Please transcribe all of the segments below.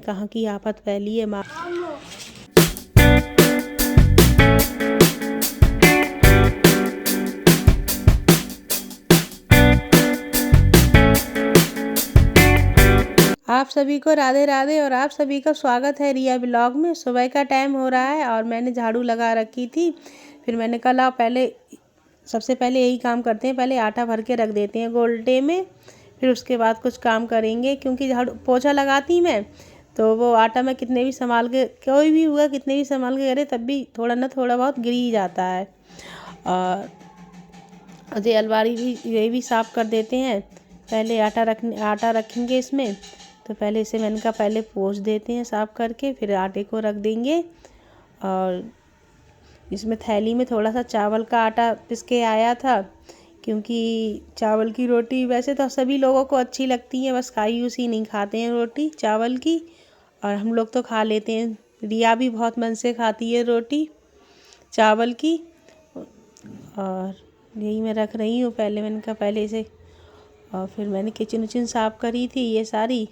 कहाँ की आफत फैली है माँ। आप सभी को राधे राधे और आप सभी का स्वागत है रिया ब्लॉग में। सुबह का टाइम हो रहा है और मैंने झाड़ू लगा रखी थी। फिर मैंने कहा पहले सबसे पहले यही काम करते हैं, पहले आटा भर के रख देते हैं गोल्टे में, फिर उसके बाद कुछ काम करेंगे। क्योंकि झाड़ू पोछा लगाती मैं तो वो आटा में कितने भी संभाल के, कोई भी हुआ कितने भी संभाल के करे तब भी थोड़ा ना थोड़ा बहुत गिर ही जाता है। और ये अलमारी भी ये भी साफ़ कर देते हैं। पहले आटा रखेंगे इसमें, तो पहले इसे मैंने कहा पहले पोंछ देते हैं साफ़ करके, फिर आटे को रख देंगे। और इसमें थैली में थोड़ा सा चावल का आटा पिस के आया था, क्योंकि चावल की रोटी वैसे तो सभी लोगों को अच्छी लगती है, बस कायूसी नहीं खाते हैं रोटी चावल की, और हम लोग तो खा लेते हैं। रिया भी बहुत मन से खाती है रोटी चावल की। और यही मैं रख रही हूँ। पहले मैंने कहा पहले इसे, और फिर मैंने किचन विचन साफ़ करी थी ये सारी।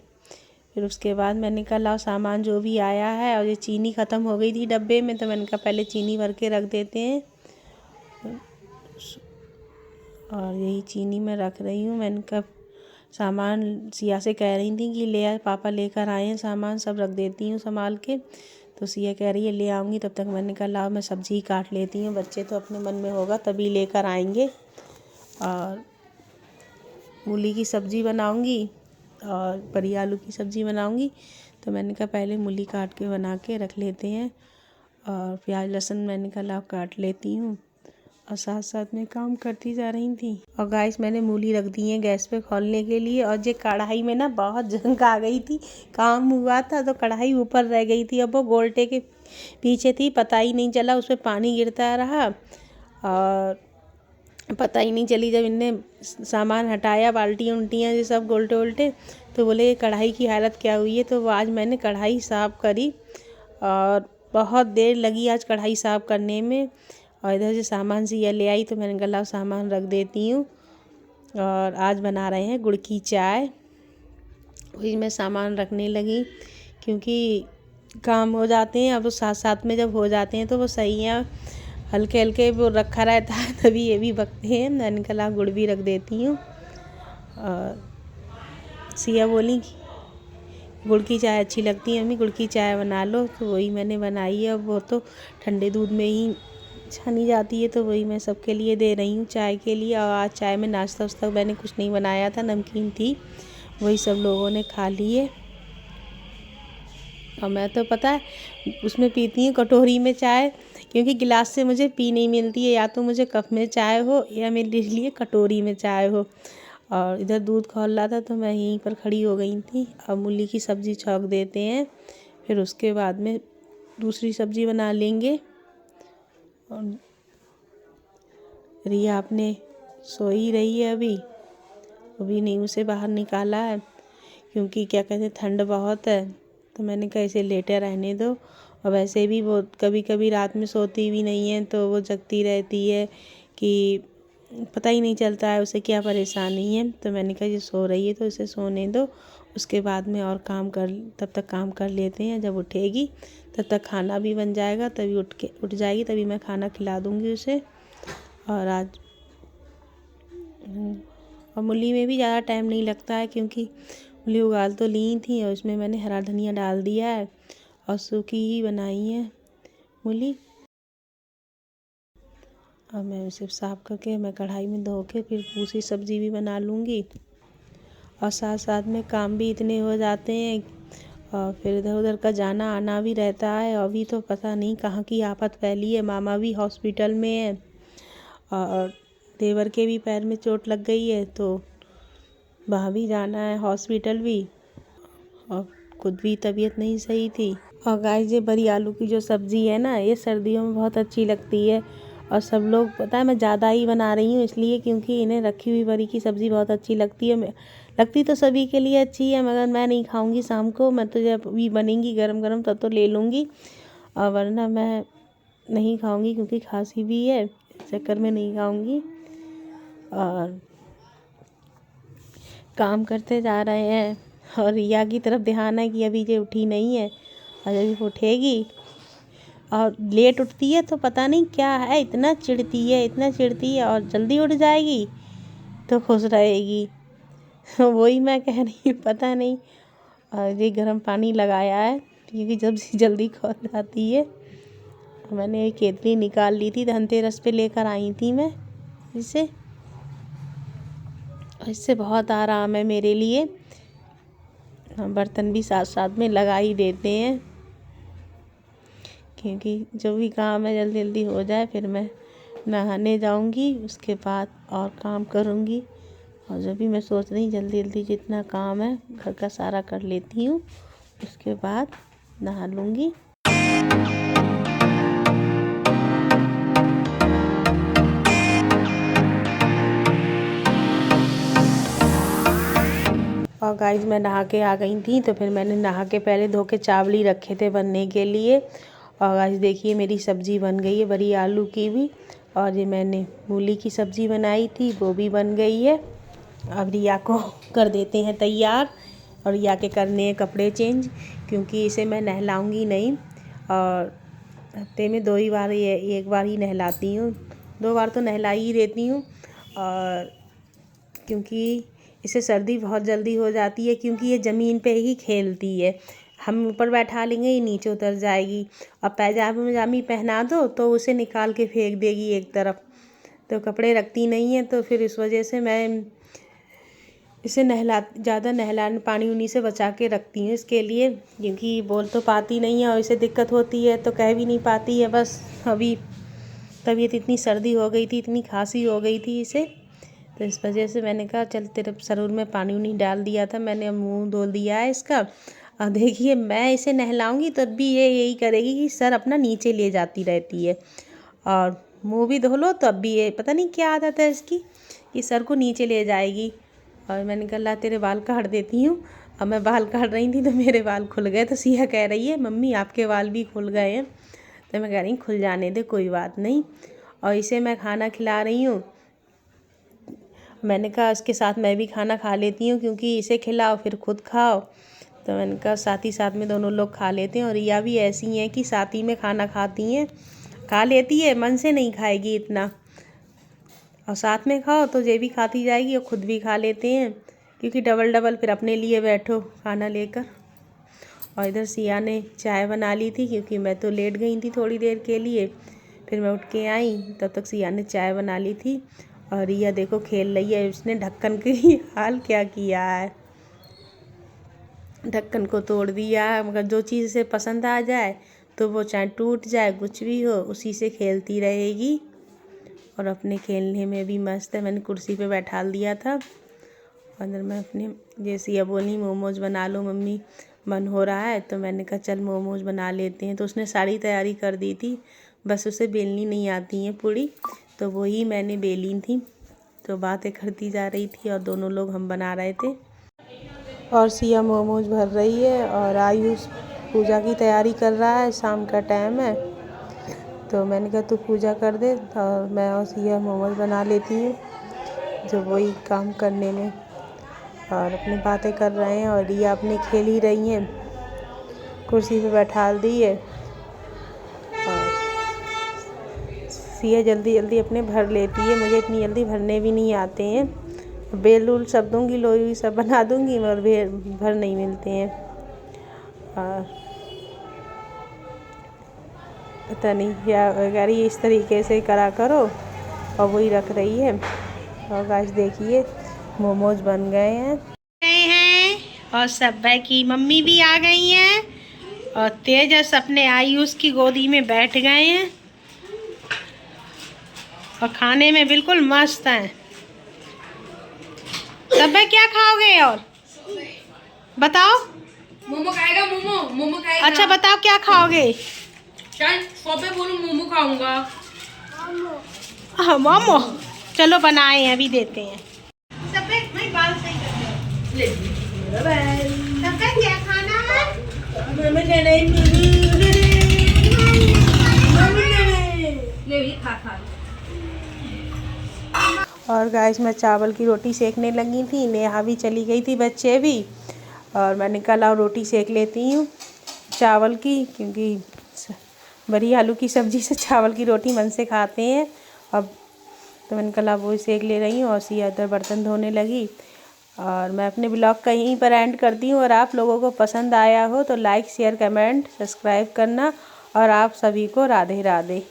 फिर उसके बाद मैंने कहा लाओ सामान जो भी आया है, और ये चीनी ख़त्म हो गई थी डब्बे में, तो मैंने कहा पहले चीनी भर के रख देते हैं। और यही चीनी मैं रख रही हूँ। मैंने कहा सामान सिया से कह रही थी कि ले आए, पापा लेकर आए हैं सामान, सब रख देती हूँ संभाल के। तो सिया कह रही है ले आऊँगी, तब तक मैंने कहा लाओ मैं सब्ज़ी काट लेती हूँ, बच्चे तो अपने मन में होगा तभी लेकर आएंगे। और मूली की सब्ज़ी बनाऊँगी और परी आलू की सब्ज़ी बनाऊँगी, तो मैंने कहा पहले मूली काट के बना के रख लेते हैं। और प्याज लहसुन मैंने कहा लाओ काट लेती हूँ, और साथ साथ में काम करती जा रही थी। और गाइस मैंने मूली रख दी है गैस पे खोलने के लिए, और ये कढ़ाई में ना बहुत जंग आ गई थी, काम हुआ था तो कढ़ाई ऊपर रह गई थी। अब वो गोल्टे के पीछे थी, पता ही नहीं चला, उसमें पानी गिरता रहा और पता ही नहीं चली। जब इनने सामान हटाया, बाल्टियाँ उल्टियाँ ये सब गोल्टे उल्टे, तो बोले ये कढ़ाई की हालत क्या हुई है। तो वो आज मैंने कढ़ाई साफ़ करी और बहुत देर लगी आज कढ़ाई साफ़ करने में। और इधर से सामान सिया ले आई, तो मैंने कहा सामान रख देती हूँ। और आज बना रहे हैं गुड़ की चाय, वही मैं सामान रखने लगी, क्योंकि काम हो जाते हैं अब तो साथ साथ में जब हो जाते हैं तो वो सही है। हल्के हल्के वो रखा रहता है तभी ये भी बकते हैं। मैंने कहा गुड़ भी रख देती हूँ। और सिया बोली गुड़ की चाय अच्छी लगती है, अम्मी गुड़ की चाय बना लो, तो वही मैंने बनाई है। अब वो तो ठंडे दूध में ही छानी जाती है, तो वही मैं सबके लिए दे रही हूँ चाय के लिए। और आज चाय में नाश्ता वास्ता मैंने कुछ नहीं बनाया था, नमकीन थी, वही सब लोगों ने खा लिए। और मैं तो पता है उसमें पीती हूँ कटोरी में चाय, क्योंकि गिलास से मुझे पी नहीं मिलती है, या तो मुझे कप में चाय हो या मेरे लिए कटोरी में चाय हो। और इधर दूध खौल रहा था तो मैं यहीं पर खड़ी हो गई थी। अब मूली की सब्ज़ी छौंक देते हैं, फिर उसके बाद में दूसरी सब्ज़ी बना लेंगे। और रिया अपने सो ही रही है अभी नहीं उसे बाहर निकाला है, क्योंकि क्या कहते हैं ठंड बहुत है, तो मैंने कहा इसे लेटे रहने दो। और वैसे भी वो कभी कभी रात में सोती भी नहीं है, तो वो जगती रहती है कि पता ही नहीं चलता है उसे क्या परेशानी है। तो मैंने कहा ये सो रही है तो इसे सोने दो, उसके बाद में और तब तक काम कर लेते हैं। जब उठेगी तब तक खाना भी बन जाएगा, तभी उठ जाएगी, तभी मैं खाना खिला दूँगी उसे। और आज और मूली में भी ज़्यादा टाइम नहीं लगता है, क्योंकि मूली उबाल तो ली थी और उसमें मैंने हरा धनिया डाल दिया है और सूखी ही बनाई है मूली। और मैं उसे साफ़ करके मैं कढ़ाई में धो के फिर दूसरी सब्ज़ी भी बना लूँगी। और साथ साथ में काम भी इतने हो जाते हैं, और फिर इधर उधर का जाना आना भी रहता है। अभी तो पता नहीं कहाँ की आफत फैली है, मामा भी हॉस्पिटल में है, और देवर के भी पैर में चोट लग गई है, तो वहाँ भी जाना है हॉस्पिटल भी, और खुद भी तबीयत नहीं सही थी। और गाइस ये बड़ी आलू की जो सब्ज़ी है ना, ये सर्दियों में बहुत अच्छी लगती है। और सब लोग पता है मैं ज़्यादा ही बना रही हूँ इसलिए, क्योंकि इन्हें रखी हुई बड़ी की सब्ज़ी बहुत अच्छी लगती है। लगती तो सभी के लिए अच्छी है, मगर मैं नहीं खाऊंगी शाम को, मैं तो जब भी बनेंगी गरम गरम तब तो ले लूँगी, और वरना मैं नहीं खाऊंगी, क्योंकि खांसी भी है, इस चक्कर में नहीं खाऊंगी। और काम करते जा रहे हैं, और रिया की तरफ ध्यान है कि अभी ये उठी नहीं है, और जब उठेगी और लेट उठती है तो पता नहीं क्या है, इतना चिढ़ती है, और जल्दी उठ जाएगी तो खुश रहेगी। वही मैं कह रही हूँ, पता नहीं। और ये गर्म पानी लगाया है क्योंकि जब जल्दी खो जाती है। मैंने ये केतली निकाल ली थी, धनतेरस पे लेकर आई थी मैं इसे। इससे बहुत आराम है मेरे लिए। बर्तन भी साथ साथ में लगा ही देते हैं, क्योंकि जो भी काम है जल्दी जल्दी हो जाए। फिर मैं नहाने जाऊंगी, उसके बाद और काम करूंगी। और जो भी मैं सोच रही जल्दी जल्दी जितना काम है घर का सारा कर लेती हूँ, उसके बाद नहा लूँगी। और गाइस मैं नहा के आ गई थी, तो फिर मैंने नहा के पहले धो के चावल ही रखे थे बनने के लिए। और गाइस देखिए मेरी सब्ज़ी बन गई है, बड़ी आलू की भी। और ये मैंने मूली की सब्ज़ी बनाई थी, वो भी बन गई है। अब रिया को कर देते हैं तैयार, और रिया के करने हैं कपड़े चेंज, क्योंकि इसे मैं नहलाऊंगी नहीं। और हफ्ते में 2 ही बार, ये 1 बार ही नहलाती हूँ, 2 बार तो नहला ही देती हूँ। और क्योंकि इसे सर्दी बहुत जल्दी हो जाती है, क्योंकि ये ज़मीन पे ही खेलती है। हम ऊपर बैठा लेंगे, ये नीचे उतर जाएगी। और पैजामी पहना दो तो उसे निकाल के फेंक देगी एक तरफ, तो कपड़े रखती नहीं है। तो फिर इस वजह से मैं इसे ज़्यादा नहलाने पानी उनी से बचा के रखती हूँ इसके लिए, क्योंकि बोल तो पाती नहीं है और इसे दिक्कत होती है तो कह भी नहीं पाती है। बस अभी तबीयत इतनी सर्दी हो गई थी, इतनी खांसी हो गई थी इसे, तो इस वजह से मैंने कहा चल तेरे सरूर में पानी उनी डाल दिया था मैंने, मुंह धो दिया है इसका। और देखिए मैं इसे नहलाऊंगी तो भी ये यही करेगी कि सर अपना नीचे ले जाती रहती है, और मुंह भी धो लो तो अब भी ये पता नहीं क्या आदत है इसकी, कि सर को नीचे ले जाएगी। और मैंने कहा ला तेरे बाल काट देती हूँ। अब मैं बाल काट रही थी तो मेरे बाल खुल गए, तो सिया कह रही है मम्मी आपके बाल भी खुल गए हैं। तो मैं कह रही हूँ खुल जाने दे, कोई बात नहीं। और इसे मैं खाना खिला रही हूँ। मैंने कहा इसके साथ मैं भी खाना खा लेती हूँ, क्योंकि इसे खिलाओ फिर खुद खाओ। तो मैंने कहा साथ ही साथ में दोनों लोग खा लेते हैं। और रिया भी ऐसी हैं कि साथ ही में खाना खाती हैं, खा लेती है, मन से नहीं खाएगी इतना, और साथ में खाओ तो ये भी खाती जाएगी और ख़ुद भी खा लेते हैं, क्योंकि डबल डबल फिर अपने लिए बैठो खाना लेकर। और इधर सिया ने चाय बना ली थी, क्योंकि मैं तो लेट गई थी थोड़ी देर के लिए। फिर मैं उठ के आई, तब तक सिया ने चाय बना ली थी। और रिया देखो खेल रही है, उसने ढक्कन की हाल क्या किया है, ढक्कन को तोड़ दिया है। मगर जो चीज़ से पसंद आ जाए तो वो चाहे टूट जाए कुछ भी हो, उसी से खेलती रहेगी। और अपने खेलने में भी मस्त है। मैंने कुर्सी पे बैठा दिया था। अंदर मैं अपने जैसे ये बोली मोमोज बना लो मम्मी, मन हो रहा है, तो मैंने कहा चल मोमोज बना लेते हैं। तो उसने सारी तैयारी कर दी थी, बस उसे बेलनी नहीं आती है पूड़ी, तो वही मैंने बेली थी। तो बातें करती जा रही थी और दोनों लोग हम बना रहे थे। और सिया मोमोज भर रही है, और आयुष पूजा की तैयारी कर रहा है, शाम का टाइम है। तो मैंने कहा तू पूजा कर दे, और मैं और सिया मोमोज बना लेती हूँ, जो वही काम करने में। और अपनी बातें कर रहे हैं, और रिया अपने खेल ही रही हैं, कुर्सी पे बैठा दी है। और सिया जल्दी जल्दी अपने भर लेती है, मुझे इतनी जल्दी भरने भी नहीं आते हैं। बेल उल सब दूँगी, लोई सब बना दूँगी, मगर भर नहीं मिलते हैं। और पता नहीं क्या वगैरह इस तरीके से करा करो, और वही रख रही है। और गाइस देखिए मोमोज बन गए हैं, और सब भाई की मम्मी भी आ गई हैं, और तेजस अपने आयुष की गोदी में बैठ गए हैं, और खाने में बिल्कुल मस्त हैं। सब भाई क्या खाओगे और बताओ? मोमो खाएगा, मोमो खाएगा। अच्छा बताओ क्या खाओगे? चल पे बोलूं मोमो खाऊंगा। हाँ मोमो, चलो बनाए हैं, अभी देते हैं। सब मैं बाल सही कर ले। सब क्या खाना है? ले भी खा। और गाइस मैं चावल की रोटी सेकने लगी थी, नेहा भी चली गई थी, बच्चे भी। और मैंने कहा लाओ रोटी सेक लेती हूँ चावल की, क्योंकि बड़ी आलू की सब्ज़ी से चावल की रोटी मन से खाते हैं। अब तो मैंने कहा वो सेक ले रही हूँ और सिया इधर बर्तन धोने लगी। और मैं अपने ब्लॉग का यहीं पर एंड करती हूँ। और आप लोगों को पसंद आया हो तो लाइक शेयर कमेंट सब्सक्राइब करना। और आप सभी को राधे राधे।